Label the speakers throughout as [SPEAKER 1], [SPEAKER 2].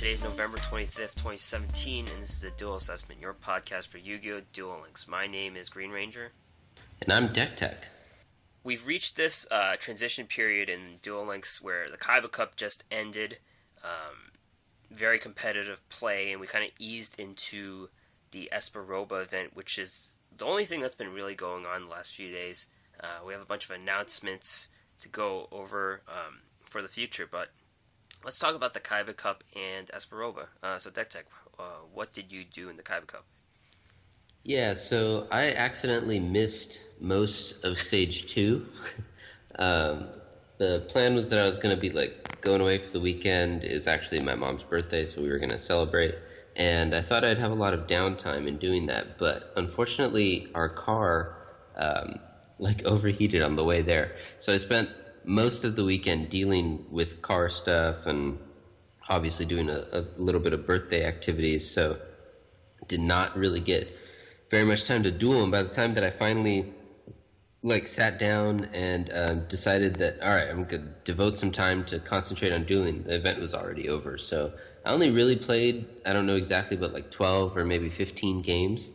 [SPEAKER 1] Today is November 25th, 2017, and this is the Duel Assessment, your podcast for Yu-Gi-Oh! Duel Links. My name is GreenRanger.
[SPEAKER 2] And I'm DeckTech.
[SPEAKER 1] We've reached this transition period in Duel Links where the Kaiba Cup just ended. Very competitive play, and we kind of eased into the Espa Roba event, which is the only thing that's been really going on the last few days. We have a bunch of announcements to go over for the future, but let's talk about the Kaiba Cup and Espa Roba. So DeckTech, what did you do in the Kaiba Cup?
[SPEAKER 2] Yeah, so I accidentally missed most of Stage 2. The plan was that I was going to be going away for the weekend. It was actually my mom's birthday, so we were going to celebrate. And I thought I'd have a lot of downtime in doing that, but unfortunately our car overheated on the way there. So I spent most of the weekend dealing with car stuff and obviously doing a little bit of birthday activities, so did not really get very much time to duel. And by the time that I finally sat down and decided that, all right, I'm going to devote some time to concentrate on dueling, the event was already over. So I only really played, I don't know exactly, but 12 or maybe 15 games.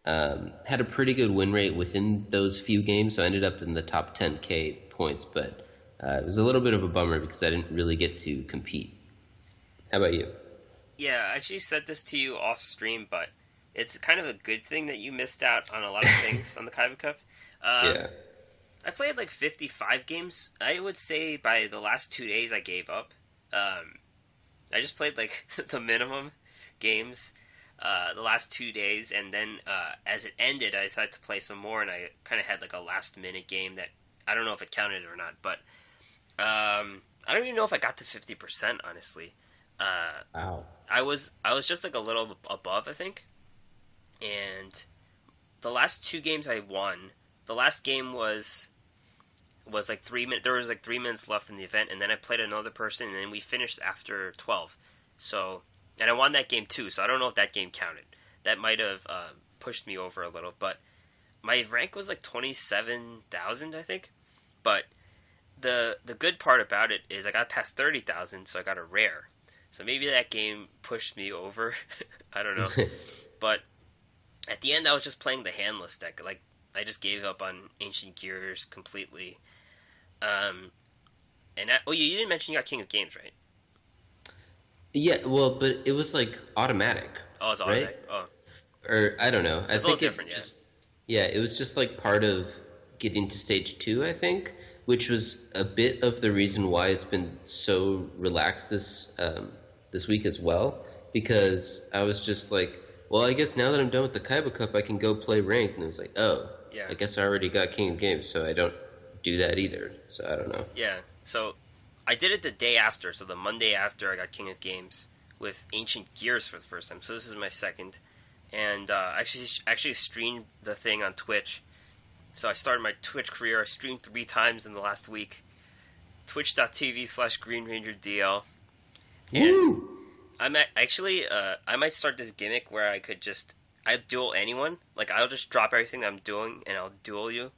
[SPEAKER 2] Had a pretty good win rate within those few games, so I ended up in the top 10K points, but it was a little bit of a bummer because I didn't really get to compete. How about you?
[SPEAKER 1] Yeah, I actually said this to you off stream, but it's kind of a good thing that you missed out on a lot of things on the Kaiba Cup.
[SPEAKER 2] Yeah.
[SPEAKER 1] I played 55 games. I would say by the last 2 days I gave up. I just played the minimum games the last 2 days, and then as it ended I decided to play some more, and I kind of had a last minute game that I don't know if it counted or not, but I don't even know if I got to 50%, honestly.
[SPEAKER 2] Wow.
[SPEAKER 1] I was just a little above, I think. And the last 2 games I won. The last game was 3 minutes. There was 3 minutes left in the event, and then I played another person, and then we finished after 12. So, and I won that game too. So I don't know if that game counted. That might have pushed me over a little, but my rank was 27,000, I think. But the good part about it is I got past 30,000, so I got a rare. So maybe that game pushed me over. I don't know. But at the end, I was just playing the handless deck. I just gave up on Ancient Gears completely. You didn't mention you got King of Games, right?
[SPEAKER 2] Yeah, well, but it was automatic.
[SPEAKER 1] Oh, it's automatic. Right? Oh.
[SPEAKER 2] Or, I don't know.
[SPEAKER 1] It's a little different, yeah.
[SPEAKER 2] Yeah, it was just part of getting to Stage 2, I think, which was a bit of the reason why it's been so relaxed this week as well, because I was just well, I guess now that I'm done with the Kaiba Cup, I can go play ranked. And it was
[SPEAKER 1] yeah.
[SPEAKER 2] I guess I already got King of Games, so I don't do that either. So I don't know.
[SPEAKER 1] Yeah, so I did it the day after, so the Monday after I got King of Games with Ancient Gears for the first time. So this is my second. And actually streamed the thing on Twitch. So I started my Twitch career. I streamed 3 times in the last week. Twitch.tv/GreenRangerDL. And
[SPEAKER 2] Woo!
[SPEAKER 1] I might start this gimmick where I duel anyone. I'll just drop everything that I'm doing and I'll duel you.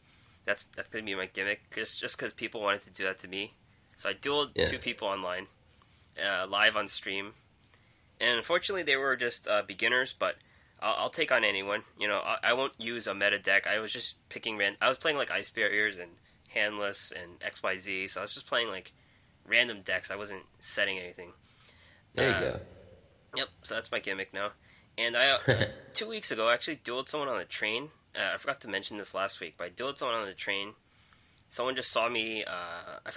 [SPEAKER 1] That's gonna be my gimmick, just because people wanted to do that to me. So I dueled 2 people online, live on stream, and unfortunately they were just beginners. But I'll take on anyone. I won't use a meta deck. I was just picking I was playing Ice Barriers and Handless and XYZ. So I was just playing random decks. I wasn't setting anything.
[SPEAKER 2] There you go.
[SPEAKER 1] Yep, so that's my gimmick now. And 2 weeks ago, I actually dueled someone on a train. I forgot to mention this last week, but I dueled someone on the train. Someone just saw me. I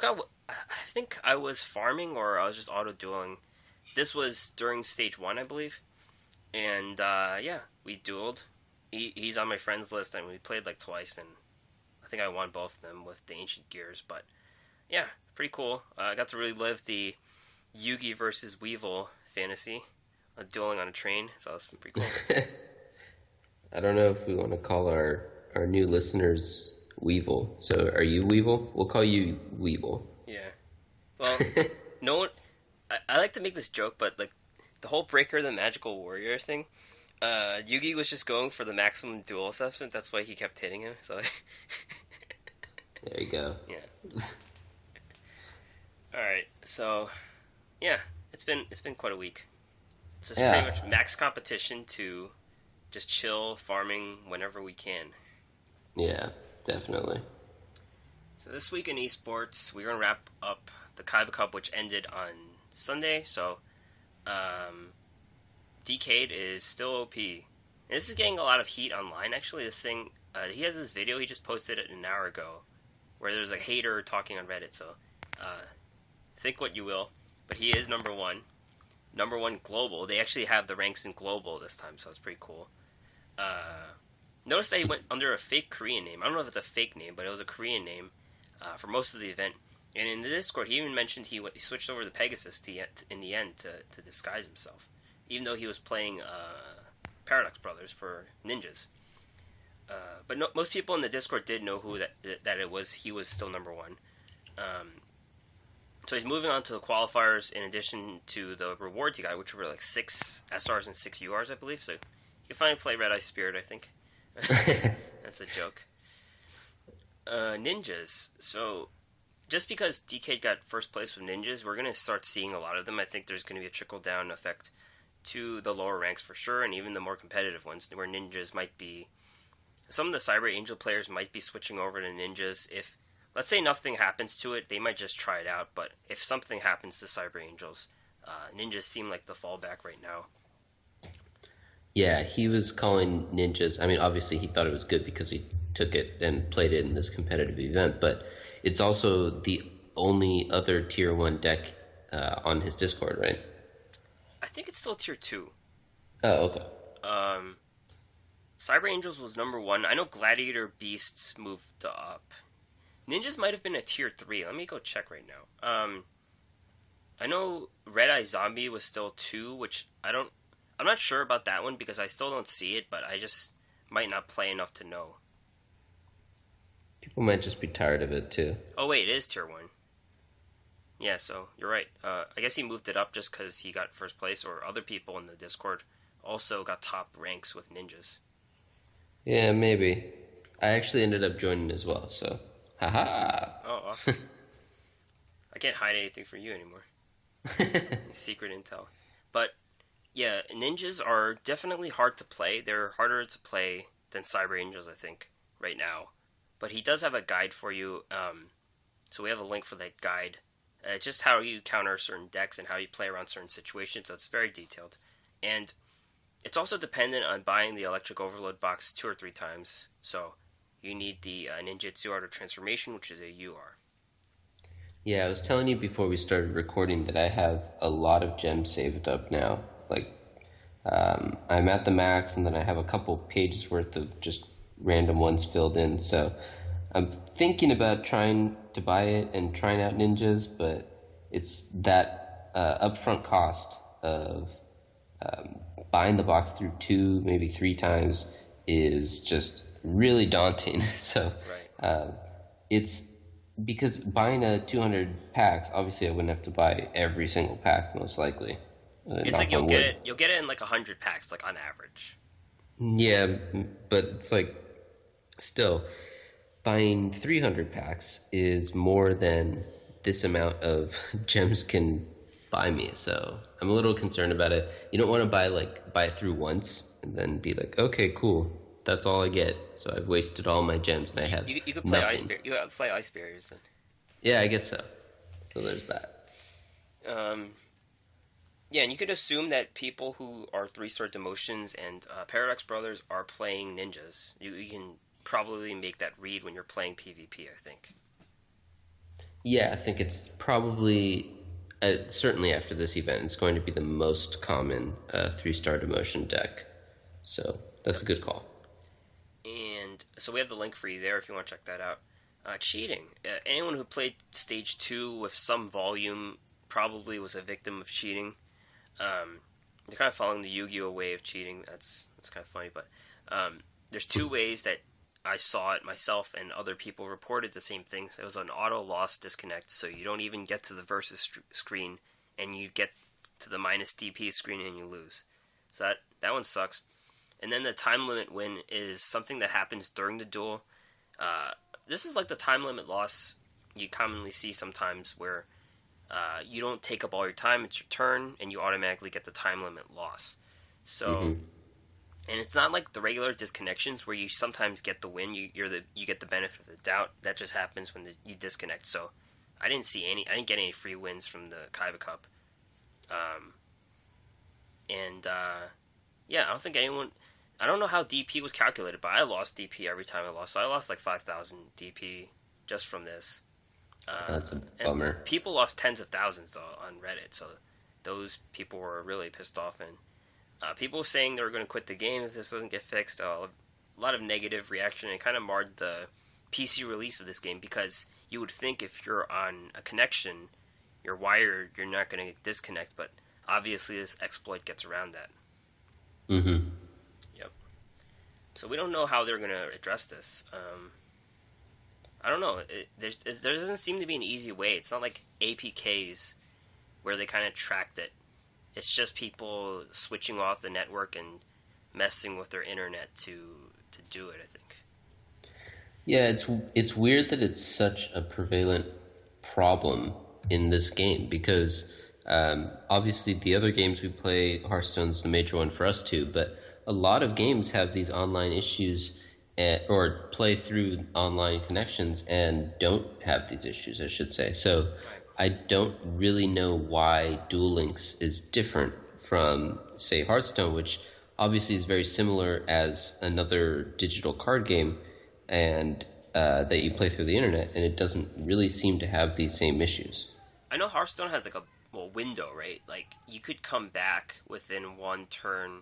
[SPEAKER 1] think I was farming or I was just auto-dueling. This was during Stage 1, I believe. And, we dueled. He's on my friends list, and we played twice, and I think I won both of them with the Ancient Gears. But, yeah, pretty cool. I got to really live the Yugi versus Weevil fantasy, dueling on a train, so that's pretty cool.
[SPEAKER 2] I don't know if we want to call our new listeners Weevil. So are you Weevil? We'll call you Weevil.
[SPEAKER 1] Yeah. Well, no one... I like to make this joke, but the whole Breaker the Magical Warrior thing, Yugi was just going for the maximum duel assessment. That's why he kept hitting him. So
[SPEAKER 2] there you go.
[SPEAKER 1] Yeah. All right. So, yeah, it's been quite a week. So it's pretty much max competition to just chill, farming whenever we can.
[SPEAKER 2] Yeah, definitely.
[SPEAKER 1] So this week in esports, we're going to wrap up the Kaiba Cup, which ended on Sunday. So, Decade is still OP. And this is getting a lot of heat online, actually. This thing, he has this video, he just posted it an hour ago, where there's a hater talking on Reddit, so think what you will. But he is number one. Number one global. They actually have the ranks in global this time, so it's pretty cool. Notice that he went under a fake Korean name. I don't know if it's a fake name, but it was a Korean name for most of the event. And in the Discord, he even mentioned he switched over to Pegasus in the end to disguise himself, even though he was playing Paradox Brothers for ninjas. But most people in the Discord did know who that it was. He was still number one. So he's moving on to the qualifiers in addition to the rewards he got, which were like 6 SRs and 6 URs, I believe. So you can finally play Red Eye Spirit, I think. That's a joke. Ninjas. So just because DK got first place with ninjas, we're going to start seeing a lot of them. I think there's going to be a trickle-down effect to the lower ranks for sure, and even the more competitive ones, where ninjas might be... Some of the Cyber Angel players might be switching over to ninjas if... Let's say nothing happens to it, they might just try it out, but if something happens to Cyber Angels, ninjas seem like the fallback right now.
[SPEAKER 2] Yeah, he was calling ninjas. I mean, obviously he thought it was good because he took it and played it in this competitive event, but it's also the only other Tier 1 deck on his Discord, right?
[SPEAKER 1] I think it's still Tier 2.
[SPEAKER 2] Oh, okay.
[SPEAKER 1] Cyber Angels was number 1. I know Gladiator Beasts moved up. Ninjas might have been a Tier 3. Let me go check right now. I know Red Eye Zombie was still 2, which I'm not sure about that one because I still don't see it, but I just might not play enough to know.
[SPEAKER 2] People might just be tired of it, too.
[SPEAKER 1] Oh, wait, it is Tier 1. Yeah, so you're right. I guess he moved it up just because he got first place, or other people in the Discord also got top ranks with ninjas.
[SPEAKER 2] Yeah, maybe. I actually ended up joining as well, so... Haha!
[SPEAKER 1] Oh, awesome. I can't hide anything from you anymore. Secret intel. But, yeah, ninjas are definitely hard to play. They're harder to play than Cyber Angels, I think, right now. But he does have a guide for you. So we have a link for that guide. Just how you counter certain decks and how you play around certain situations. So it's very detailed. And it's also dependent on buying the Electric Overload box 2 or 3 times. So... You need the Ninjutsu Art of Transformation, which is a UR.
[SPEAKER 2] Yeah, I was telling you before we started recording that I have a lot of gems saved up now. Like, I'm at the max, and then I have a couple pages worth of just random ones filled in. So I'm thinking about trying to buy it and trying out ninjas, but it's that upfront cost of buying the box through 2, maybe 3 times is just... really daunting. So it's because buying a 200 packs, obviously I wouldn't have to buy every single pack most likely.
[SPEAKER 1] It's like you'll get it in like 100 packs, like on average.
[SPEAKER 2] Yeah, but it's like still buying 300 packs is more than this amount of gems can buy me. So I'm a little concerned about it. You don't want to buy it through once and then be like, okay, cool. That's all I get. So I've wasted all my gems, and I have
[SPEAKER 1] you could play
[SPEAKER 2] nothing.
[SPEAKER 1] You could play Ice Barriers then.
[SPEAKER 2] Yeah, I guess so. So there's that.
[SPEAKER 1] Yeah, and you could assume that people who are 3-star demotions and Paradox Brothers are playing ninjas. You can probably make that read when you're playing PvP, I think.
[SPEAKER 2] Yeah, I think it's probably, certainly after this event, it's going to be the most common 3-star demotion deck. So that's a good call.
[SPEAKER 1] And so we have the link for you there if you want to check that out. Cheating. Anyone who played Stage 2 with some volume probably was a victim of cheating. They're kind of following the Yu-Gi-Oh way of cheating. That's kind of funny, but there's 2 ways that I saw it myself, and other people reported the same thing. So it was an auto loss disconnect, so you don't even get to the versus screen, and you get to the minus DP screen and you lose. So that one sucks. And then the time limit win is something that happens during the duel. This is like the time limit loss you commonly see sometimes where You don't take up all your time. It's your turn, and you automatically get the time limit loss. So, and it's not like the regular disconnections where you sometimes get the win. You get the benefit of the doubt. That just happens when you disconnect. So, I didn't get any free wins from the Kaiba Cup. Yeah, I don't think anyone. I don't know how DP was calculated, but I lost DP every time I lost. So I lost like 5,000 DP just from this.
[SPEAKER 2] That's a bummer.
[SPEAKER 1] People lost tens of thousands though on Reddit, so those people were really pissed off, and people were saying they were going to quit the game if this doesn't get fixed. A lot of negative reaction. It kind of marred the PC release of this game, because you would think if you're on a connection, you're wired, you're not going to disconnect, but obviously this exploit gets around that.
[SPEAKER 2] Mm-hmm.
[SPEAKER 1] Yep. So we don't know how they're going to address this. I don't know. There doesn't seem to be an easy way. It's not like APKs where they kind of tracked it. It's just people switching off the network and messing with their internet to do it, I think.
[SPEAKER 2] Yeah, it's weird that it's such a prevalent problem in this game, because obviously the other games we play, Hearthstone's the major one for us too, but a lot of games have these online issues or play through online connections and don't have these issues, I should say. So I don't really know why Duel Links is different from, say, Hearthstone, which obviously is very similar as another digital card game and that you play through the internet, and it doesn't really seem to have these same issues.
[SPEAKER 1] I know Hearthstone has like a window, right? Like you could come back within one turn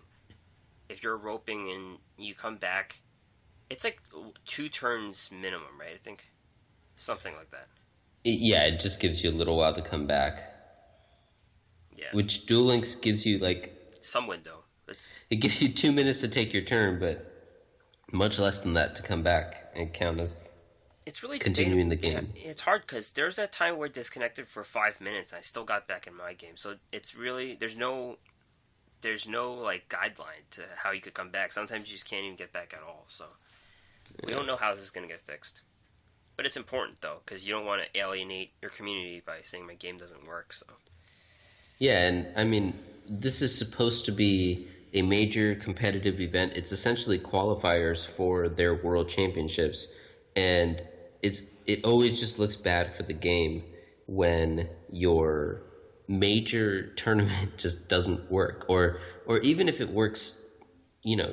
[SPEAKER 1] if you're roping and you come back. It's like 2 turns minimum, right? I think something like that.
[SPEAKER 2] It just gives you a little while to come back.
[SPEAKER 1] Yeah.
[SPEAKER 2] Which Duel Links gives you like
[SPEAKER 1] some window.
[SPEAKER 2] It gives you 2 minutes to take your turn, but much less than that to come back and count as
[SPEAKER 1] it's really
[SPEAKER 2] continuing the game.
[SPEAKER 1] Yeah, it's hard because there's that time where I disconnected for 5 minutes. I still got back in my game, so it's really there's no like guideline to how you could come back. Sometimes you just can't even get back at all. So we don't know how this is going to get fixed. But it's important though, because you don't want to alienate your community by saying my game doesn't work. So
[SPEAKER 2] yeah, and I mean this is supposed to be a major competitive event. It's essentially qualifiers for their world championships, and it always just looks bad for the game when your major tournament just doesn't work, or even if it works,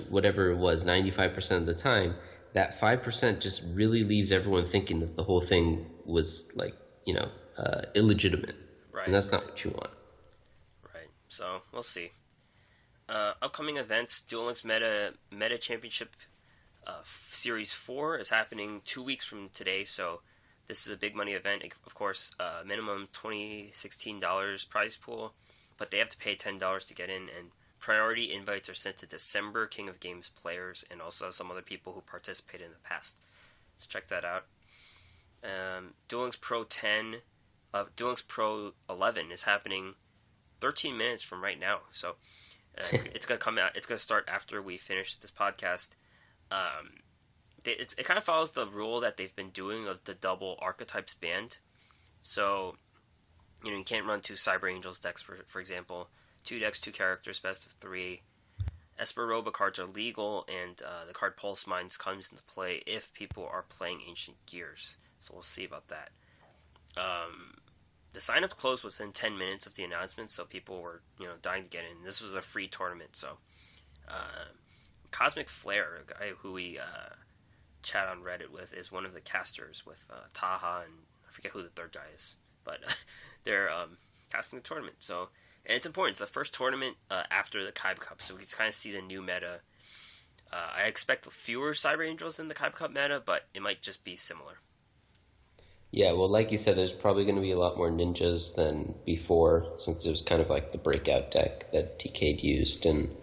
[SPEAKER 2] whatever it was, 95% of the time, that 5% just really leaves everyone thinking that the whole thing was like illegitimate,
[SPEAKER 1] right?
[SPEAKER 2] And that's not what you want.
[SPEAKER 1] Right. So we'll see. Upcoming events: Duel Links Meta Championship Series 4 is happening 2 weeks from today, so this is a big money event. Of course, minimum $16 prize pool, but they have to pay $10 to get in, and priority invites are sent to December King of Games players and also some other people who participated in the past. So check that out. Duel Links Pro 10, Duel Links Pro 11 is happening 13 minutes from right now, so it's going to come out. It's going to start after we finish this podcast. It kind of follows the rule that they've been doing of the double archetypes banned. So, you can't run 2 Cyber Angels decks, for example. 2 decks, 2 characters, best of 3. Espa Roba cards are legal, and the card Pulse Mines comes into play if people are playing Ancient Gears. So we'll see about that. The sign-up closed within 10 minutes of the announcement, so people were, dying to get in. This was a free tournament, so Cosmic Flare, a guy who we chat on Reddit with, is one of the casters with Taha, and I forget who the third guy is, but they're casting the tournament. So, and it's important. It's the first tournament after the Kaiba Cup, so we can kind of see the new meta. I expect fewer Cyber Angels in the Kaiba Cup meta, but it might just be similar.
[SPEAKER 2] Yeah, well, like you said, there's probably going to be a lot more ninjas than before, since it was kind of like the breakout deck that TK'd used, and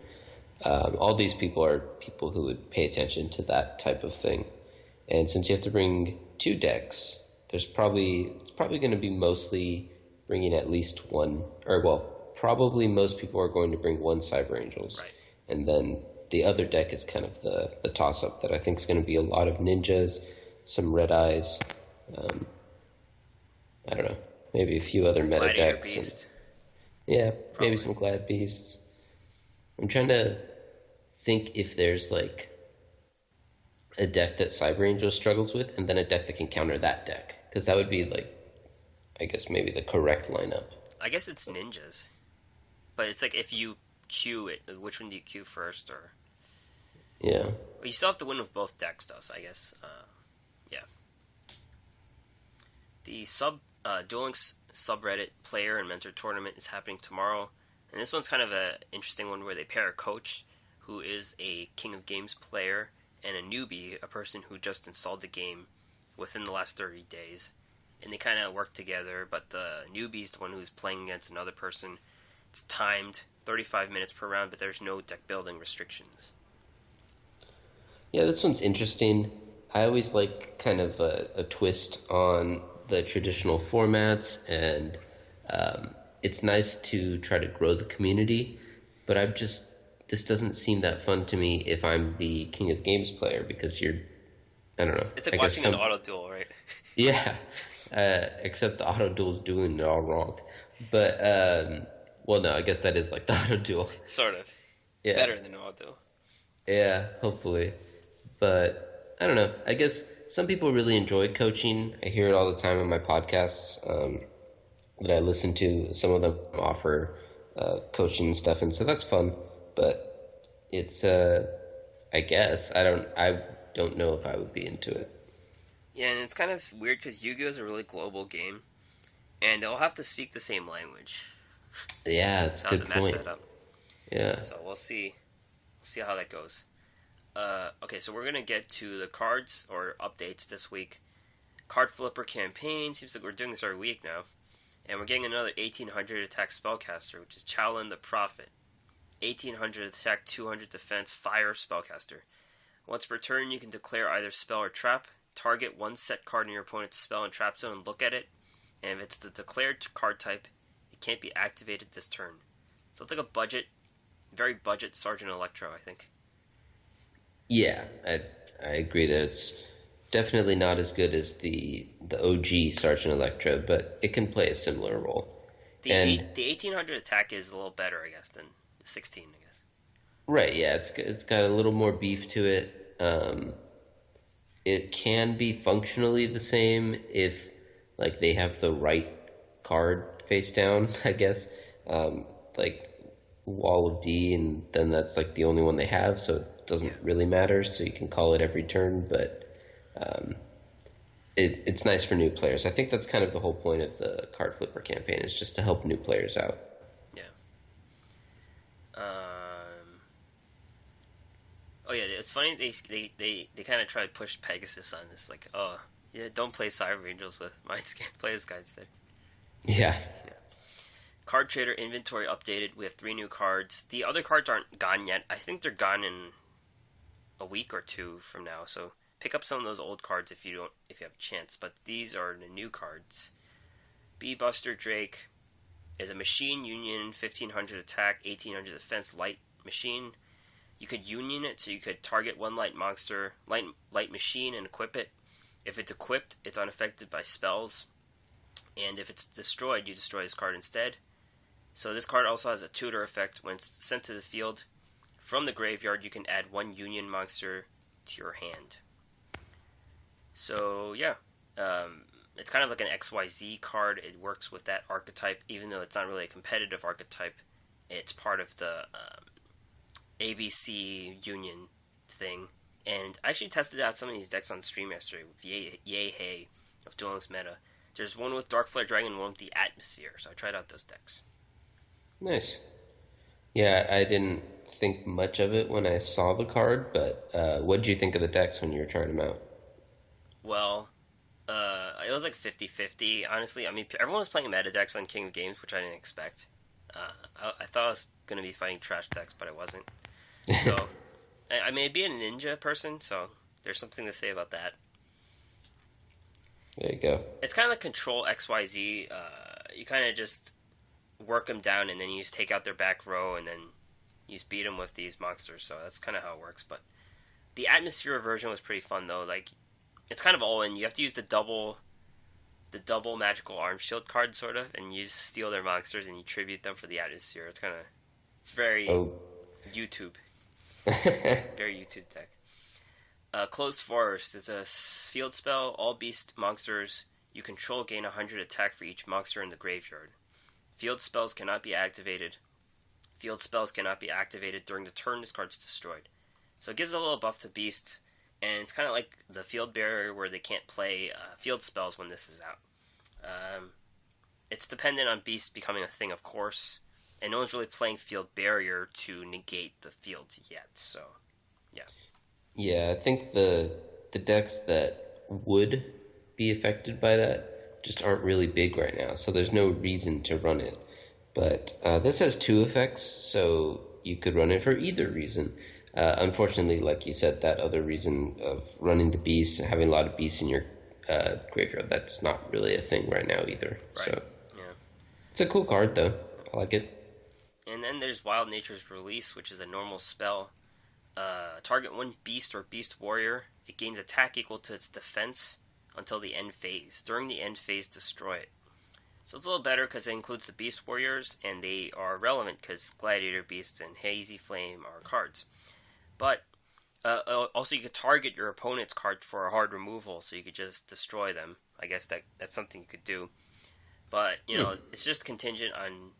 [SPEAKER 2] all these people are people who would pay attention to that type of thing. And since you have to bring 2 decks, it's probably going to be mostly bringing at least one, or well, probably most people are going to bring 1 Cyber Angels.
[SPEAKER 1] Right.
[SPEAKER 2] And then the other deck is kind of the toss-up that I think is going to be a lot of ninjas, some red eyes, I don't know, maybe a few other meta
[SPEAKER 1] Gladiator
[SPEAKER 2] decks.
[SPEAKER 1] Beast.
[SPEAKER 2] Yeah,
[SPEAKER 1] Probably.
[SPEAKER 2] maybe some Glad Beasts. I'm trying to think if there's like a deck that Cyber Angel struggles with, and then a deck that can counter that deck, because that would be like, I guess maybe the correct lineup.
[SPEAKER 1] I guess it's ninjas, but it's like if you queue it, like, which one do you queue first, or
[SPEAKER 2] Yeah.
[SPEAKER 1] But you still have to win with both decks, though. So I guess, yeah. The Duel Links subreddit player and mentor tournament is happening tomorrow, and this one's kind of an interesting one where they pair a coach who is a King of Games player and a newbie, a person who just installed the game within the last 30 days, and they kind of work together. But the newbie's the one who's playing against another person. It's timed 35 minutes per round, but there's no deck building restrictions.
[SPEAKER 2] Yeah, this one's interesting. I always like kind of a twist on the traditional formats, and it's nice to try to grow the community, but this doesn't seem that fun to me if I'm the King of Games player, because I don't know.
[SPEAKER 1] It's like watching an auto duel, right?
[SPEAKER 2] Yeah, except the auto duel's doing it all wrong. But, well, no, I guess that is like the auto duel.
[SPEAKER 1] Sort of.
[SPEAKER 2] Yeah.
[SPEAKER 1] Better than an auto duel.
[SPEAKER 2] Yeah, hopefully. But I don't know. I guess some people really enjoy coaching. I hear it all the time on my podcasts that I listen to. Some of them offer coaching and stuff, and so that's fun. But it's, I guess I don't know if I would be into it.
[SPEAKER 1] Yeah, and it's kind of weird because Yu-Gi-Oh is a really global game, and they'll have to speak the same language.
[SPEAKER 2] Yeah, it's a good point.
[SPEAKER 1] That up.
[SPEAKER 2] Yeah.
[SPEAKER 1] So we'll see how that goes. Okay, so we're gonna get to the cards or updates this week. Card Flipper campaign, seems like we're doing this every week now, and we're getting another 1800 attack spellcaster, which is Challen the Prophet. 1800 attack, 200 defense, fire spellcaster. Once per turn, you can declare either spell or trap. Target one set card in your opponent's spell and trap zone and look at it, and if it's the declared card type, it can't be activated this turn. So it's like a very budget Sergeant Electro, I think.
[SPEAKER 2] Yeah, I agree that it's definitely not as good as the OG Sergeant Electro, but it can play a similar role.
[SPEAKER 1] The 1800 attack is a little better, I guess, than the 16, I guess.
[SPEAKER 2] Right, yeah, it's got a little more beef to it. It can be functionally the same if like they have the right card face down, I guess. Like Wall of D, and then that's like the only one they have, so it doesn't really matter, so you can call it every turn, but it's nice for new players. I think that's kind of the whole point of the Card Flipper campaign, is just to help new players out.
[SPEAKER 1] Yeah. Oh yeah, it's funny they kind of try to push Pegasus on this, like, oh yeah, don't play Cyber Angels with Mindscan, play this guy instead.
[SPEAKER 2] Yeah.
[SPEAKER 1] Card Trader inventory updated. We have 3 new cards. The other cards aren't gone yet. I think they're gone in a week or 2 from now. So pick up some of those old cards if you have a chance. But these are the new cards. Bee Buster Drake is a machine union, 1500 attack, 1800 defense, light machine. You could union it, so you could target one light monster, light machine, and equip it. If it's equipped, it's unaffected by spells. And if it's destroyed, you destroy this card instead. So this card also has a tutor effect. When it's sent to the field from the graveyard, you can add 1 union monster to your hand. So yeah, it's kind of like an XYZ card. It works with that archetype, even though it's not really a competitive archetype. It's part of the ABC union thing. And I actually tested out some of these decks on stream yesterday with Yay Hey of Duel Links Meta. There's one with Dark Flare Dragon and one with the Atmosphere, so I tried out those decks.
[SPEAKER 2] Nice. Yeah, I didn't think much of it when I saw the card, but what did you think of the decks when you were trying them out?
[SPEAKER 1] Well, it was like 50-50, honestly. I mean, everyone was playing meta decks on King of Games, which I didn't expect. I thought I was going to be fighting trash decks, but I wasn't. So, I may be a ninja person, so there's something to say about that.
[SPEAKER 2] There you go. It's
[SPEAKER 1] kind of like Control XYZ. You kind of just work them down, and then you just take out their back row, and then you just beat them with these monsters. So that's kind of how it works. But the Atmosphere version was pretty fun, though. Like, it's kind of all in. You have to use the double the double magical arm shield card, sort of, and you just steal their monsters and you tribute them for the atmosphere. It's very YouTube. Very YouTube tech. Closed Forest is a field spell. All beast monsters you control gain 100 attack for each monster in the graveyard. Field spells cannot be activated. Field spells cannot be activated during the turn this card's destroyed. So it gives a little buff to beast, and it's kind of like the field barrier where they can't play field spells when this is out. It's dependent on beast becoming a thing, of course, and no one's really playing field barrier to negate the field yet, so yeah.
[SPEAKER 2] Yeah, I think the decks that would be affected by that just aren't really big right now, so there's no reason to run it. But this has 2 effects, so you could run it for either reason. Unfortunately, like you said, that other reason of running the beast, having a lot of beasts in your graveyard, that's not really a thing right now either.
[SPEAKER 1] Right.
[SPEAKER 2] So
[SPEAKER 1] yeah.
[SPEAKER 2] It's a cool card, though. I like it.
[SPEAKER 1] And then there's Wild Nature's Release, which is a normal spell. Target one beast or beast warrior. It gains attack equal to its defense until the end phase. During the end phase, destroy it. So it's a little better because it includes the beast warriors, and they are relevant because Gladiator Beasts and Hazy Flame are cards. But also you could target your opponent's card for a hard removal, so you could just destroy them. I guess that's something you could do. But, it's just contingent on...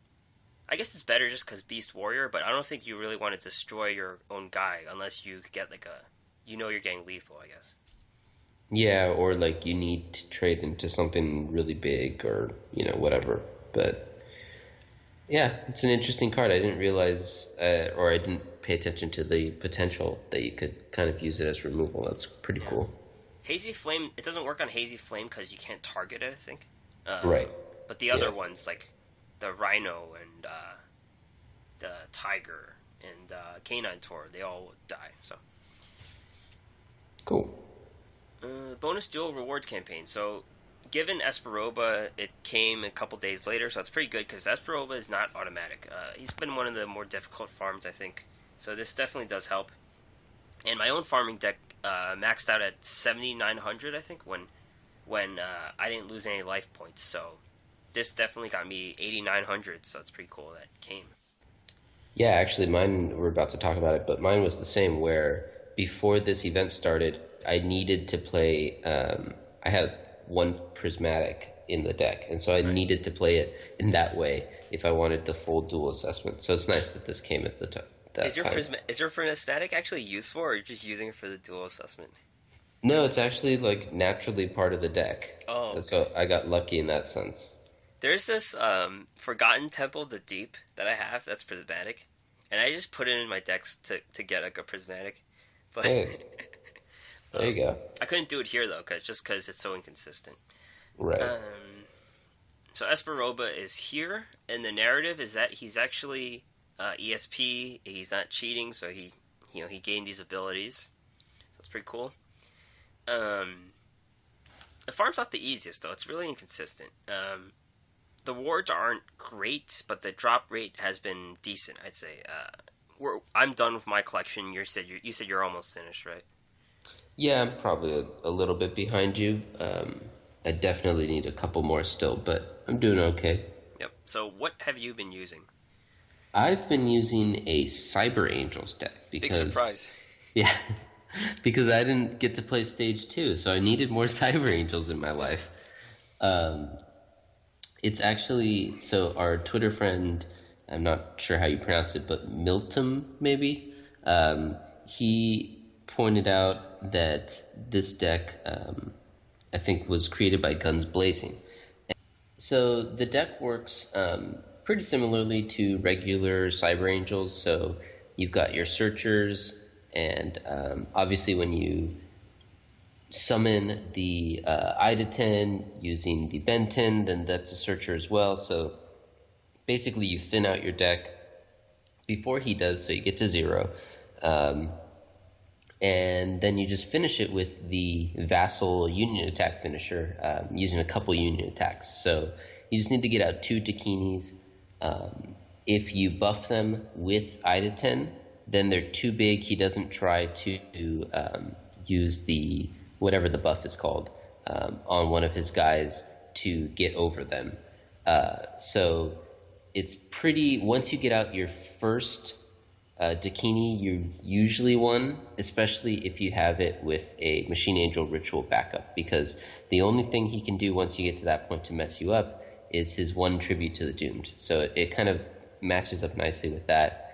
[SPEAKER 1] I guess it's better just because Beast Warrior, but I don't think you really want to destroy your own guy unless you get you're getting lethal, I guess.
[SPEAKER 2] Yeah, or you need to trade into something really big or, whatever. But, yeah, it's an interesting card. I didn't realize, or I didn't pay attention to the potential that you could kind of use it as removal. That's pretty cool.
[SPEAKER 1] Hazy Flame, it doesn't work on Hazy Flame because you can't target it, I think.
[SPEAKER 2] Right.
[SPEAKER 1] But the other ones, like the Rhino and the Tiger and Canine Tor, they all die, so.
[SPEAKER 2] Cool.
[SPEAKER 1] Bonus duel rewards campaign. So, given Espa Roba, it came a couple days later, so it's pretty good because Espa Roba is not automatic. He's been one of the more difficult farms, I think. So this definitely does help. And my own farming deck maxed out at 7,900, I think, when I didn't lose any life points. So this definitely got me 8,900, so it's pretty cool that it came.
[SPEAKER 2] Yeah, actually, mine, we're about to talk about it, but mine was the same, where before this event started, I needed to play, I had one prismatic in the deck, and so I needed to play it in that way if I wanted the full duel assessment. So it's nice that this came at the time. Is
[SPEAKER 1] your prismatic actually useful, or are you just using it for the duel assessment?
[SPEAKER 2] No, it's actually naturally part of the deck.
[SPEAKER 1] Oh, okay.
[SPEAKER 2] So I got lucky in that sense.
[SPEAKER 1] There's this Forgotten Temple, the Deep, that I have that's prismatic, and I just put it in my decks to get a prismatic. But
[SPEAKER 2] hey. There you go.
[SPEAKER 1] I couldn't do it here though, because it's so inconsistent.
[SPEAKER 2] Right.
[SPEAKER 1] So Espa Roba is here, and the narrative is that he's actually ESP. He's not cheating, so he gained these abilities. So it's pretty cool. The farm's not the easiest though. It's really inconsistent. The wards aren't great, but the drop rate has been decent, I'd say. I'm done with my collection. You said you're almost finished, right?
[SPEAKER 2] Yeah, I'm probably a little bit behind you. I definitely need a couple more still, but I'm doing okay.
[SPEAKER 1] Yep. So what have you been using?
[SPEAKER 2] I've been using a Cyber Angels deck because...
[SPEAKER 1] Big surprise.
[SPEAKER 2] Yeah, because I didn't get to play Stage 2, so I needed more Cyber Angels in my life. It's actually... So our Twitter friend, I'm not sure how you pronounce it, but Miltum, maybe? He pointed out that this deck, I think, was created by Guns Blazing. So the deck works pretty similarly to regular Cyber Angels. So you've got your Searchers, and obviously when you summon the Ida-10 using the Ben-10, then that's a Searcher as well. So basically you thin out your deck before he does, so you get to 0. And then you just finish it with the Vassal Union Attack finisher using a couple Union Attacks. So you just need to get out 2 Takinis. If you buff them with Ida-10, then they're too big. He doesn't try to use the whatever the buff is called on one of his guys to get over them. So it's pretty. Once you get out your first Dakini, you usually won, especially if you have it with a Machine Angel Ritual backup, because the only thing he can do once you get to that point to mess you up is his one tribute to the Doomed. So it kind of matches up nicely with that.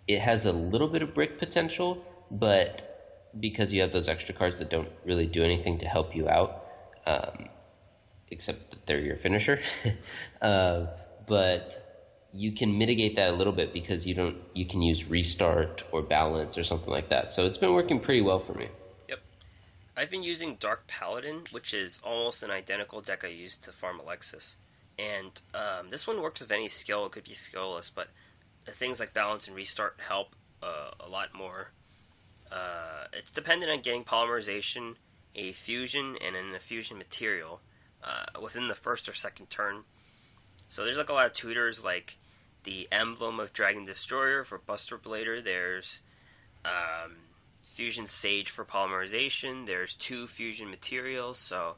[SPEAKER 2] It has a little bit of brick potential, but because you have those extra cards that don't really do anything to help you out, except that they're your finisher, but you can mitigate that a little bit because you can use Restart or Balance or something like that. So it's been working pretty well for me.
[SPEAKER 1] Yep. I've been using Dark Paladin, which is almost an identical deck I used to farm Alexis. And this one works with any skill. It could be skillless, but things like Balance and Restart help a lot more. It's dependent on getting Polymerization, a Fusion, and an Infusion material within the first or second turn. So there's like a lot of tutors, like the Emblem of Dragon Destroyer for Buster Blader. There's Fusion Sage for Polymerization. There's 2 Fusion materials. So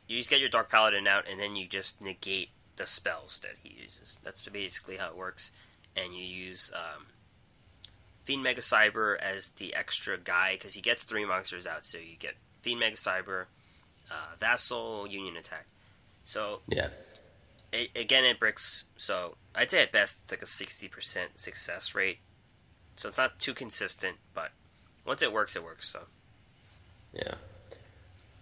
[SPEAKER 1] you just get your Dark Paladin out, and then you just negate the spells that he uses. That's basically how it works. And you use Fiend Mega Cyber as the extra guy, because he gets 3 monsters out. So you get Fiend Mega Cyber, Vassal, Union Attack. So,
[SPEAKER 2] yeah.
[SPEAKER 1] It bricks, so I'd say at best it's like a 60% success rate. So it's not too consistent, but once it works, so.
[SPEAKER 2] Yeah.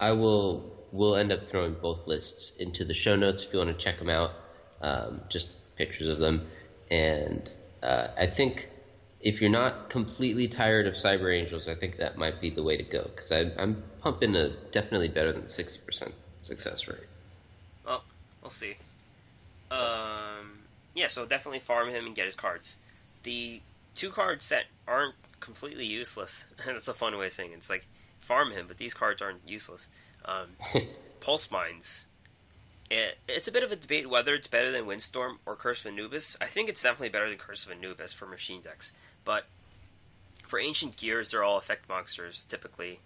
[SPEAKER 2] We'll end up throwing both lists into the show notes if you want to check them out, just pictures of them. And I think if you're not completely tired of Cyber Angels, I think that might be the way to go, because I'm pumping a definitely better than 60% success rate.
[SPEAKER 1] Well, we'll see. Yeah, so definitely farm him and get his cards. The 2 cards that aren't completely useless, that's a fun way of saying it. It's like, farm him, but these cards aren't useless. Pulse Mines. It's a bit of a debate whether it's better than Windstorm or Curse of Anubis. I think it's definitely better than Curse of Anubis for machine decks. But for Ancient Gears, they're all effect monsters, typically.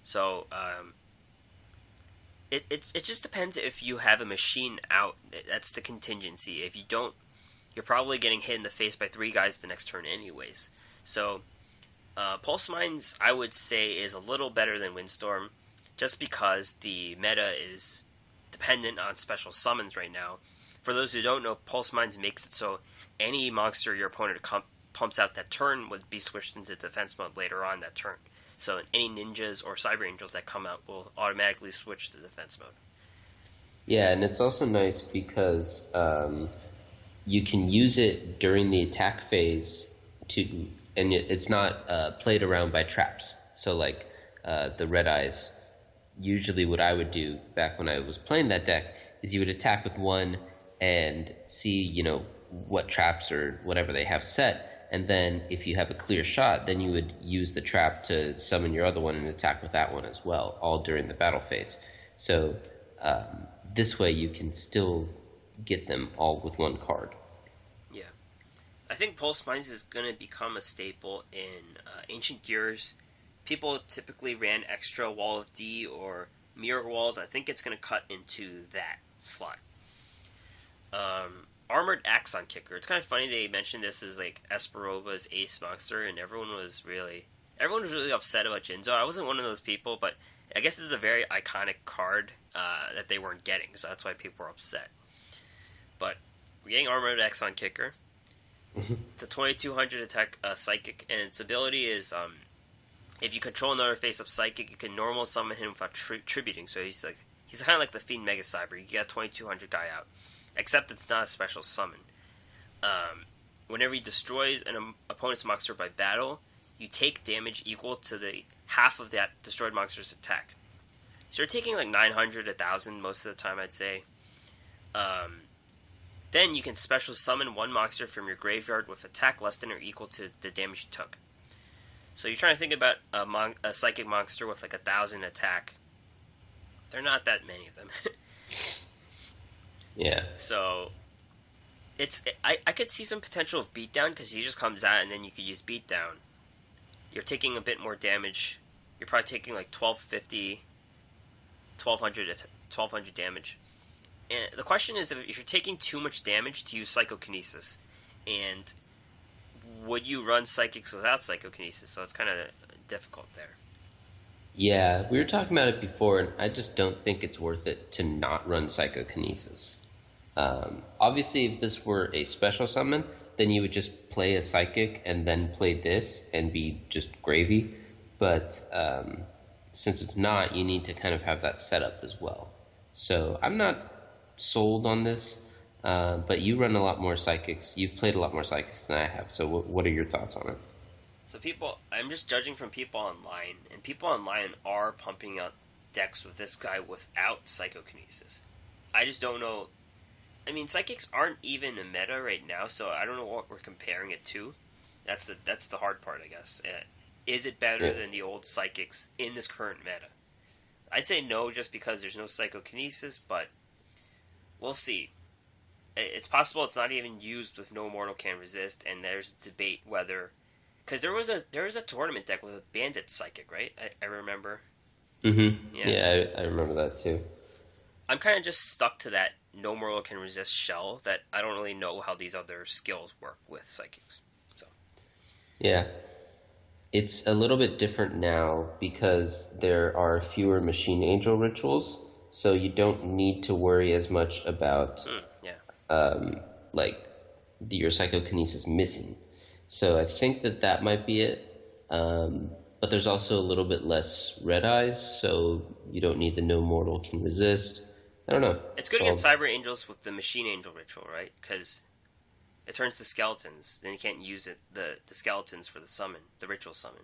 [SPEAKER 1] So, It just depends if you have a machine out. That's the contingency. If you don't, you're probably getting hit in the face by 3 guys the next turn anyways. So, Pulse Mines, I would say, is a little better than Windstorm, just because the meta is dependent on special summons right now. For those who don't know, Pulse Mines makes it so any monster your opponent pumps out that turn would be switched into defense mode later on that turn. So any ninjas or Cyber Angels that come out will automatically switch to defense mode.
[SPEAKER 2] Yeah, and it's also nice because you can use it during the attack phase and it's not played around by traps. So like the Red Eyes, usually what I would do back when I was playing that deck is you would attack with 1 and see, what traps or whatever they have set. And then if you have a clear shot, then you would use the trap to summon your other one and attack with that one as well, all during the battle phase. So this way you can still get them all with 1 card.
[SPEAKER 1] Yeah. I think Pulse Mines is going to become a staple in Ancient Gears. People typically ran extra Wall of D or Mirror Walls. I think it's going to cut into that slot. Armored Axon Kicker. It's kind of funny they mentioned this as like Espa Roba's ace monster, and everyone was really upset about Jinzo. I wasn't one of those people, but I guess it's a very iconic card that they weren't getting, so that's why people were upset. But we're getting Armored Axon Kicker. It's a 2200 attack psychic, and its ability is if you control another face-up psychic, you can normal summon him without tributing. So he's kind of like the Fiend Mega Cyber. You get a 2200 guy out. Except it's not a special summon. Whenever he destroys an opponent's monster by battle, you take damage equal to the half of that destroyed monster's attack. So you're taking like 900, 1,000 most of the time, I'd say. Then you can special summon 1 monster from your graveyard with attack less than or equal to the damage you took. So you're trying to think about a psychic monster with like 1,000 attack. There are not that many of them.
[SPEAKER 2] Yeah.
[SPEAKER 1] So I could see some potential of beatdown because he just comes out and then you could use beatdown. You're taking a bit more damage. You're probably taking like 1250 1200 damage. And the question is if you're taking too much damage to use Psychokinesis, and would you run Psychics without Psychokinesis? So it's kind of difficult there.
[SPEAKER 2] Yeah, we were talking about it before, and I just don't think it's worth it to not run Psychokinesis. Obviously, if this were a special summon, then you would just play a Psychic and then play this and be just gravy. But since it's not, you need to kind of have that setup as well. So I'm not sold on this, but you run a lot more Psychics. You've played a lot more Psychics than I have. So what are your thoughts on it?
[SPEAKER 1] So I'm just judging from people online, and people online are pumping out decks with this guy without Psychokinesis. I just don't know. I mean, Psychics aren't even a meta right now, so I don't know what we're comparing it to. That's the hard part, I guess. Is it better than the old Psychics in this current meta? I'd say no, just because there's no Psychokinesis, but we'll see. It's possible it's not even used with No Mortal Can Resist, and there's debate whether... Because there was a tournament deck with a Bandit Psychic, right? I remember.
[SPEAKER 2] Mm-hmm. Yeah, I remember that too.
[SPEAKER 1] I'm kind of just stuck to that No Mortal Can Resist shell that I don't really know how these other skills work with Psychics. So.
[SPEAKER 2] Yeah. It's a little bit different now because there are fewer Machine Angel rituals, so you don't need to worry as much about your Psychokinesis missing. So I think that might be it. But there's also a little bit less red eyes, so you don't need the No Mortal Can Resist. I don't know.
[SPEAKER 1] It's good against Cyber Angels with the Machine Angel ritual, right? Because it turns to skeletons. Then you can't use it the skeletons for the summon, the ritual summon.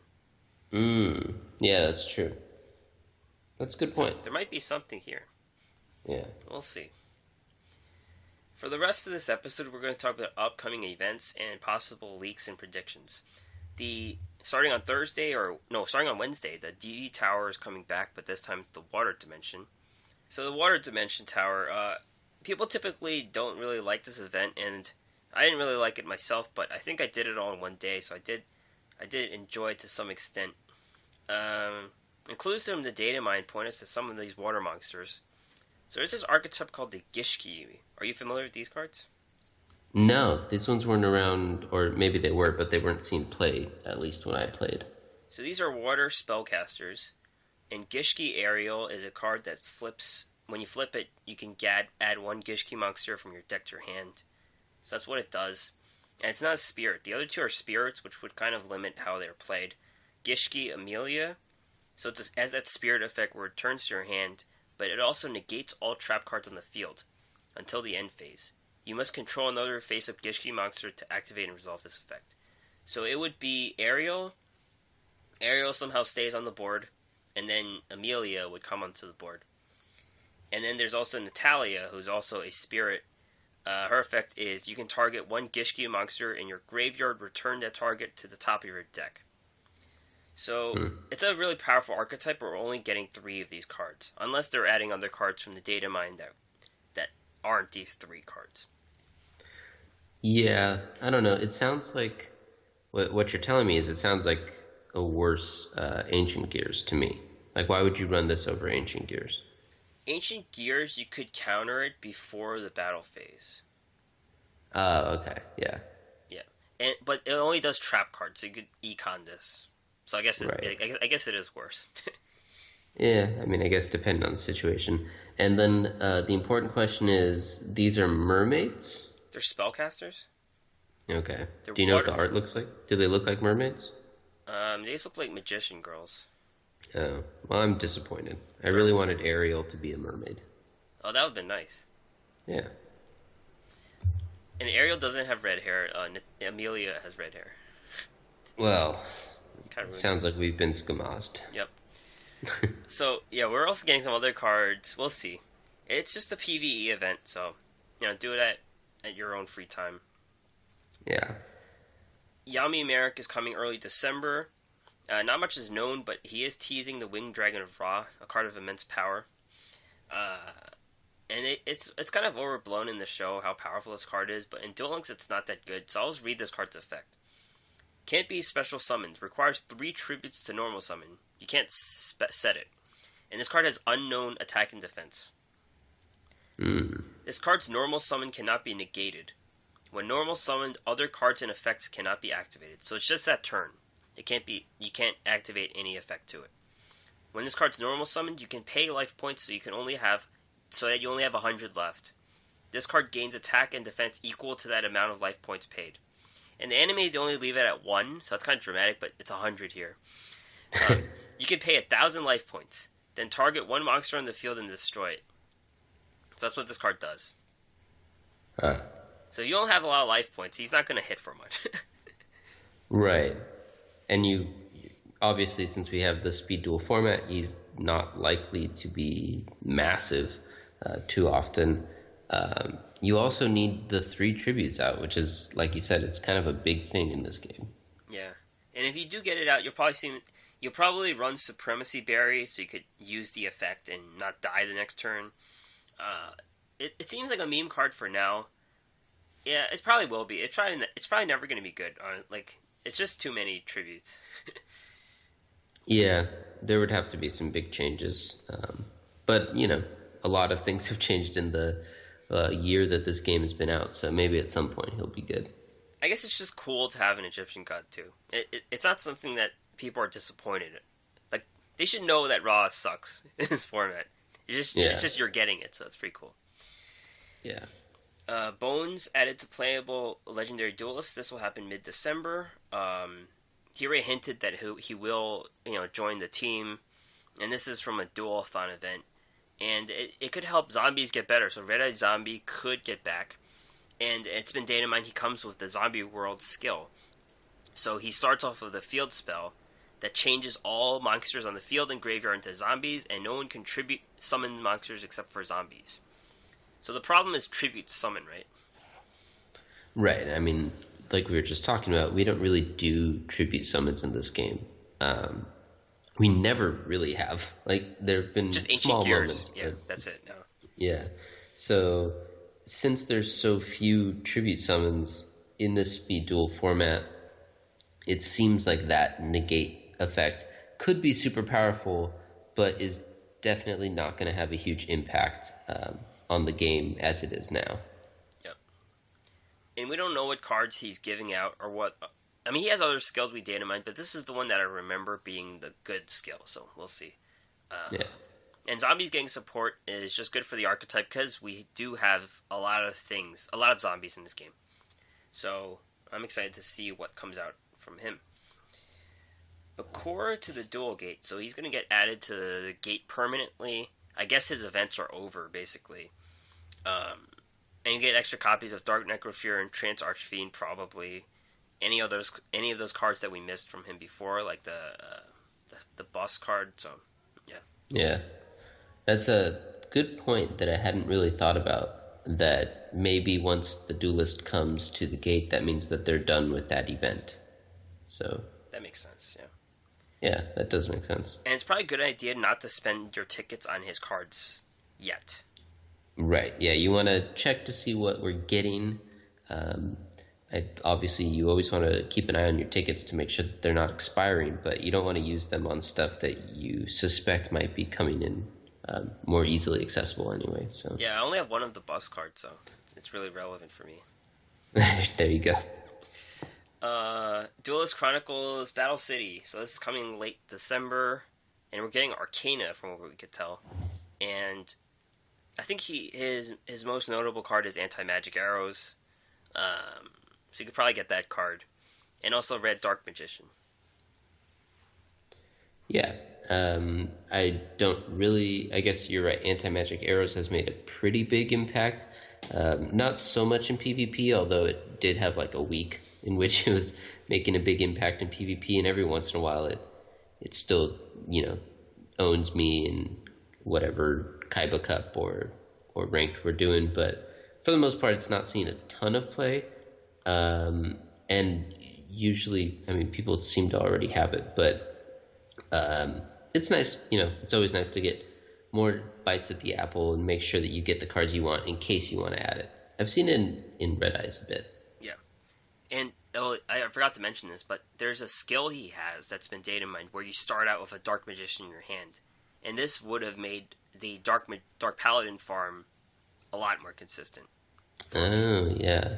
[SPEAKER 2] Yeah, that's true. That's a good point.
[SPEAKER 1] So there might be something here.
[SPEAKER 2] Yeah.
[SPEAKER 1] We'll see. For the rest of this episode, we're going to talk about upcoming events and possible leaks and predictions. Starting on Wednesday, the DE Tower is coming back, but this time it's the Water Dimension. So the Water Dimension Tower, people typically don't really like this event, and I didn't really like it myself, but I think I did it all in one day, so I did enjoy it to some extent. Clues from the data mine point us to some of these water monsters. So there's this archetype called the Gishki. Are you familiar with these cards?
[SPEAKER 2] No, these ones weren't around, or maybe they were, but they weren't seen played, at least when I played.
[SPEAKER 1] So these are water spellcasters, and Gishki Aerial is a card that flips. When you flip it, you can add one Gishki monster from your deck to your hand. So that's what it does. And it's not a spirit. The other two are spirits, which would kind of limit how they're played. Gishki Amelia, so it has that spirit effect where it turns to your hand, but it also negates all trap cards on the field until the end phase. You must control another face-up Gishki monster to activate and resolve this effect. So it would be Ariel. Ariel somehow stays on the board, and then Amelia would come onto the board. And then there's also Natalia, who's also a spirit. Her effect is you can target one Gishki monster in your graveyard, return that target to the top of your deck. So it's a really powerful archetype, but we're only getting 3 of these cards, unless they're adding other cards from the data mine that aren't these 3 cards.
[SPEAKER 2] Yeah, I don't know. It sounds like what you're telling me is it sounds like a worse Ancient Gears to me. Like, why would you run this over Ancient Gears?
[SPEAKER 1] Ancient Gears, you could counter it before the battle phase.
[SPEAKER 2] Oh, okay, yeah.
[SPEAKER 1] Yeah, but it only does trap cards, so you could econ this. So I guess I guess it is worse.
[SPEAKER 2] Yeah, I mean, I guess depending on the situation. And then the important question is, these are mermaids?
[SPEAKER 1] They're spellcasters.
[SPEAKER 2] Okay. Do you know what the art looks like? Do they look like mermaids?
[SPEAKER 1] They just look like magician girls.
[SPEAKER 2] Oh, well, I'm disappointed. I really wanted Ariel to be a mermaid.
[SPEAKER 1] Oh, that would have been nice.
[SPEAKER 2] Yeah.
[SPEAKER 1] And Ariel doesn't have red hair. Amelia has red hair.
[SPEAKER 2] Well, sounds like we've been skamazed.
[SPEAKER 1] Yep. So, yeah, we're also getting some other cards. We'll see. It's just a PvE event, so, do it at your own free time.
[SPEAKER 2] Yeah.
[SPEAKER 1] Yami Marik is coming early December. Not much is known, but he is teasing the Winged Dragon of Ra, a card of immense power. And it's kind of overblown in the show how powerful this card is, but in Duel Links it's not that good, so I'll just read this card's effect. Can't be special summoned. Requires 3 tributes to normal summon. You can't set it. And this card has unknown attack and defense. This card's normal summon cannot be negated. When normal summoned, other cards and effects cannot be activated. So it's just that turn. You can't activate any effect to it. When this card's normal summoned, you can pay life points so that you only have 100 left. This card gains attack and defense equal to that amount of life points paid. In the anime, they only leave it at 1, so it's kind of dramatic, but it's 100 here. You can pay 1,000 life points, then target one monster on the field and destroy it. So that's what this card does. So you don't have a lot of life points. He's not going to hit for much.
[SPEAKER 2] Right. And you, obviously, since we have the speed duel format, he's not likely to be massive too often. You also need the 3 tributes out, which is, like you said, it's kind of a big thing in this game.
[SPEAKER 1] Yeah. And if you do get it out, you'll probably run Supremacy Berry so you could use the effect and not die the next turn. It seems like a meme card for now. Yeah, it probably will be. It's probably never going to be good. It's just too many tributes.
[SPEAKER 2] Yeah, there would have to be some big changes. But, a lot of things have changed in the year that this game has been out, so maybe at some point he'll be good.
[SPEAKER 1] I guess it's just cool to have an Egyptian god, too. It's not something that people are disappointed in. Like, they should know that Raw sucks in this format. It's just you're getting it, so it's pretty cool.
[SPEAKER 2] Yeah.
[SPEAKER 1] Bonz added to Playable Legendary Duelist. This will happen mid-December. He already hinted that he will, join the team, and this is from a Duel-a-thon event. And it could help zombies get better. So Red Eye Zombie could get back. And it's been data mined he comes with the Zombie World skill. So he starts off with a field spell that changes all monsters on the field and graveyard into zombies, and no one can summon monsters except for zombies. So the problem is tribute summon, right?
[SPEAKER 2] Right. I mean, like we were just talking about, we don't really do tribute summons in this game. We never really have. Like, there have been
[SPEAKER 1] just ancient
[SPEAKER 2] small
[SPEAKER 1] cures.
[SPEAKER 2] moments.
[SPEAKER 1] Yeah, that's it. No.
[SPEAKER 2] Yeah. So, since there's so few tribute summons in this speed duel format, it seems like that negate effect could be super powerful, but is definitely not going to have a huge impact on the game as it is now.
[SPEAKER 1] Yep. And we don't know what cards he's giving out or what. I mean, he has other skills we data mined, but this is the one that I remember being the good skill, so we'll see.
[SPEAKER 2] Yeah.
[SPEAKER 1] And zombies getting support is just good for the archetype because we do have a lot of zombies in this game. So I'm excited to see what comes out from him. Bakura to the duel gate, so he's going to get added to the gate permanently. I guess his events are over, basically. And you get extra copies of Dark Necrofury and Trance Archfiend, probably. Any of those cards that we missed from him before, like the boss card. So, yeah.
[SPEAKER 2] Yeah, that's a good point that I hadn't really thought about. That maybe once the duelist comes to the gate, that means that they're done with that event. So
[SPEAKER 1] that makes sense. Yeah.
[SPEAKER 2] Yeah, that does make sense.
[SPEAKER 1] And it's probably a good idea not to spend your tickets on his cards yet.
[SPEAKER 2] Right. Yeah, you want to check to see what we're getting. Obviously, you always want to keep an eye on your tickets to make sure that they're not expiring, but you don't want to use them on stuff that you suspect might be coming in more easily accessible anyway. So
[SPEAKER 1] yeah, I only have one of the bus cards, so it's really relevant for me.
[SPEAKER 2] There you go.
[SPEAKER 1] Duelist Chronicles Battle City. So this is coming late December, and we're getting Arkana from what we could tell. And I think his most notable card is Anti-Magic Arrows. So you could probably get that card. And also Red Dark Magician.
[SPEAKER 2] Yeah. I guess you're right. Anti-Magic Arrows has made a pretty big impact. Not so much in PvP, although it did have like a week in which it was making a big impact in PvP, and every once in a while it still, owns me in whatever Kaiba Cup or ranked we're doing, but for the most part it's not seeing a ton of play. And usually, people seem to already have it, but it's nice, it's always nice to get more bites at the apple and make sure that you get the cards you want in case you want to add it. I've seen it in Red Eyes a bit.
[SPEAKER 1] Yeah. And I forgot to mention this, but there's a skill he has that's been data mined where you start out with a Dark Magician in your hand. and this would have made the Dark Paladin farm a lot more consistent.
[SPEAKER 2] Oh, yeah.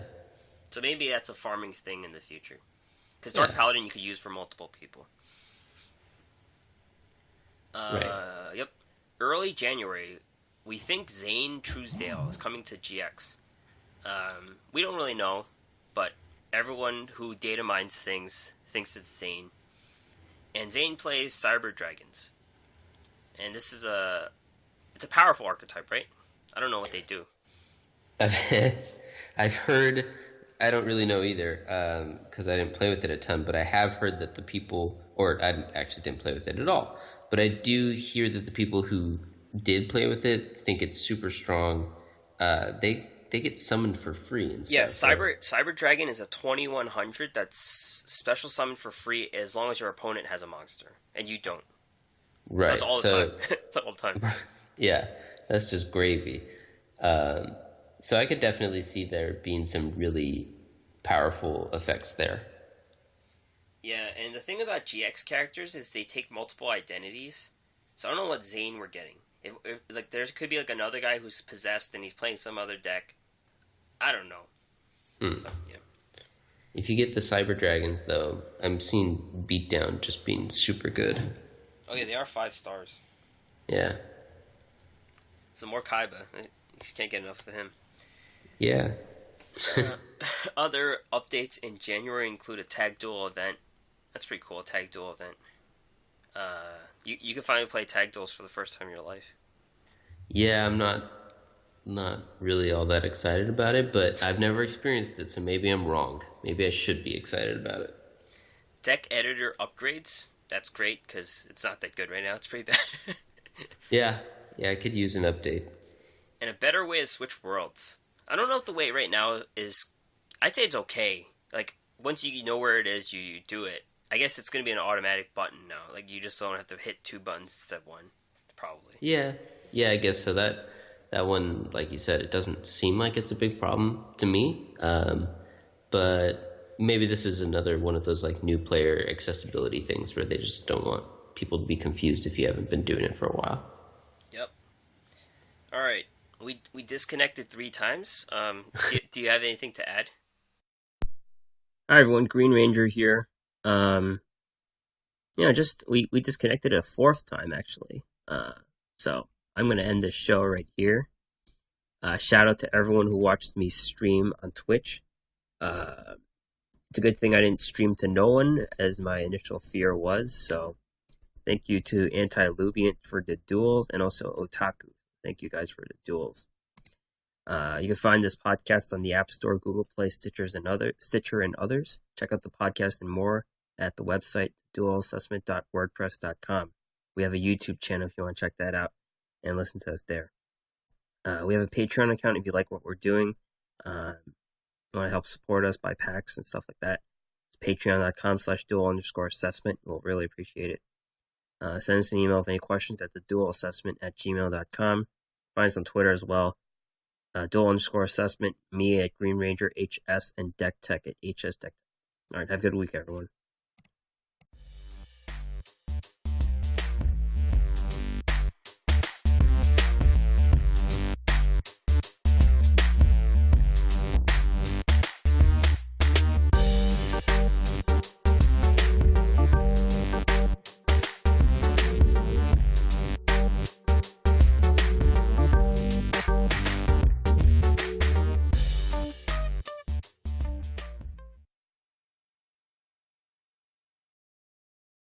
[SPEAKER 1] So maybe that's a farming thing in the future. Because Dark Paladin you could use for multiple people.
[SPEAKER 2] Right.
[SPEAKER 1] Yep. Early January, we think Zane Truesdale is coming to GX. We don't really know, but everyone who data mines things thinks it's Zane. And Zane plays Cyber Dragons. And this is it's a powerful archetype, right? I don't know what they do.
[SPEAKER 2] I've heard, I don't really know either, because I didn't play with it a ton, but I have heard that the people, or I actually didn't play with it at all, but I do hear that the people who did play with it think it's super strong. They get summoned for free and stuff.
[SPEAKER 1] Yeah, Cyber Dragon is a 2100 that's special summoned for free as long as your opponent has a monster, and you don't.
[SPEAKER 2] Right.
[SPEAKER 1] So that's all the time. That's all the time.
[SPEAKER 2] Yeah, that's just gravy. So I could definitely see there being some really powerful effects there.
[SPEAKER 1] Yeah, and the thing about GX characters is they take multiple identities. So I don't know what Zane we're getting. If like there could be like another guy who's possessed and he's playing some other deck. I don't know. So, yeah.
[SPEAKER 2] If you get the Cyber Dragons, though, I'm seeing Beatdown just being super good.
[SPEAKER 1] Oh yeah, they are 5 stars.
[SPEAKER 2] Yeah.
[SPEAKER 1] So more Kaiba. You just can't get enough of him.
[SPEAKER 2] Yeah.
[SPEAKER 1] Other updates in January include a tag duel event. That's pretty cool, a tag duel event. You can finally play tag duels for the first time in your life.
[SPEAKER 2] Yeah, I'm not really all that excited about it, but I've never experienced it, so maybe I'm wrong. Maybe I should be excited about it.
[SPEAKER 1] Deck editor upgrades. That's great, because it's not that good right now. It's pretty bad.
[SPEAKER 2] Yeah, I could use an update.
[SPEAKER 1] And a better way to switch worlds. I don't know if the way right now is... I'd say it's okay. Like, once you know where it is, you do it. I guess it's going to be an automatic button now. Like, you just don't have to hit 2 buttons instead of 1, probably.
[SPEAKER 2] Yeah, I guess so. That one, like you said, it doesn't seem like it's a big problem to me. But maybe this is another one of those like new player accessibility things where they just don't want people to be confused if you haven't been doing it for a while.
[SPEAKER 1] Yep. All right. We disconnected 3 times. Do you have anything to add? Hi everyone, GreenRanger here. We disconnected a 4th time actually. So I'm gonna end this show right here. Shout out to everyone who watched me stream on Twitch. It's a good thing I didn't stream to no one, as my initial fear was. So thank you to Anti-Lubiant for the duels, and also Otaku. Thank you guys for the duels. You can find this podcast on the App Store, Google Play, Stitcher, and others. Check out the podcast and more at the website duelassessment.wordpress.com. We have a YouTube channel if you want to check that out and listen to us there. We have a Patreon account if you like what we're doing. You want to help support us, buy packs and stuff like that. It's patreon.com/duel_assessment. We'll really appreciate it. Send us an email with any questions at theduelassessment@gmail.com. Find us on Twitter as well. Duel_assessment, me at GreenRanger HS, and DeckTech at HS DeckTech. All right, have a good week, everyone.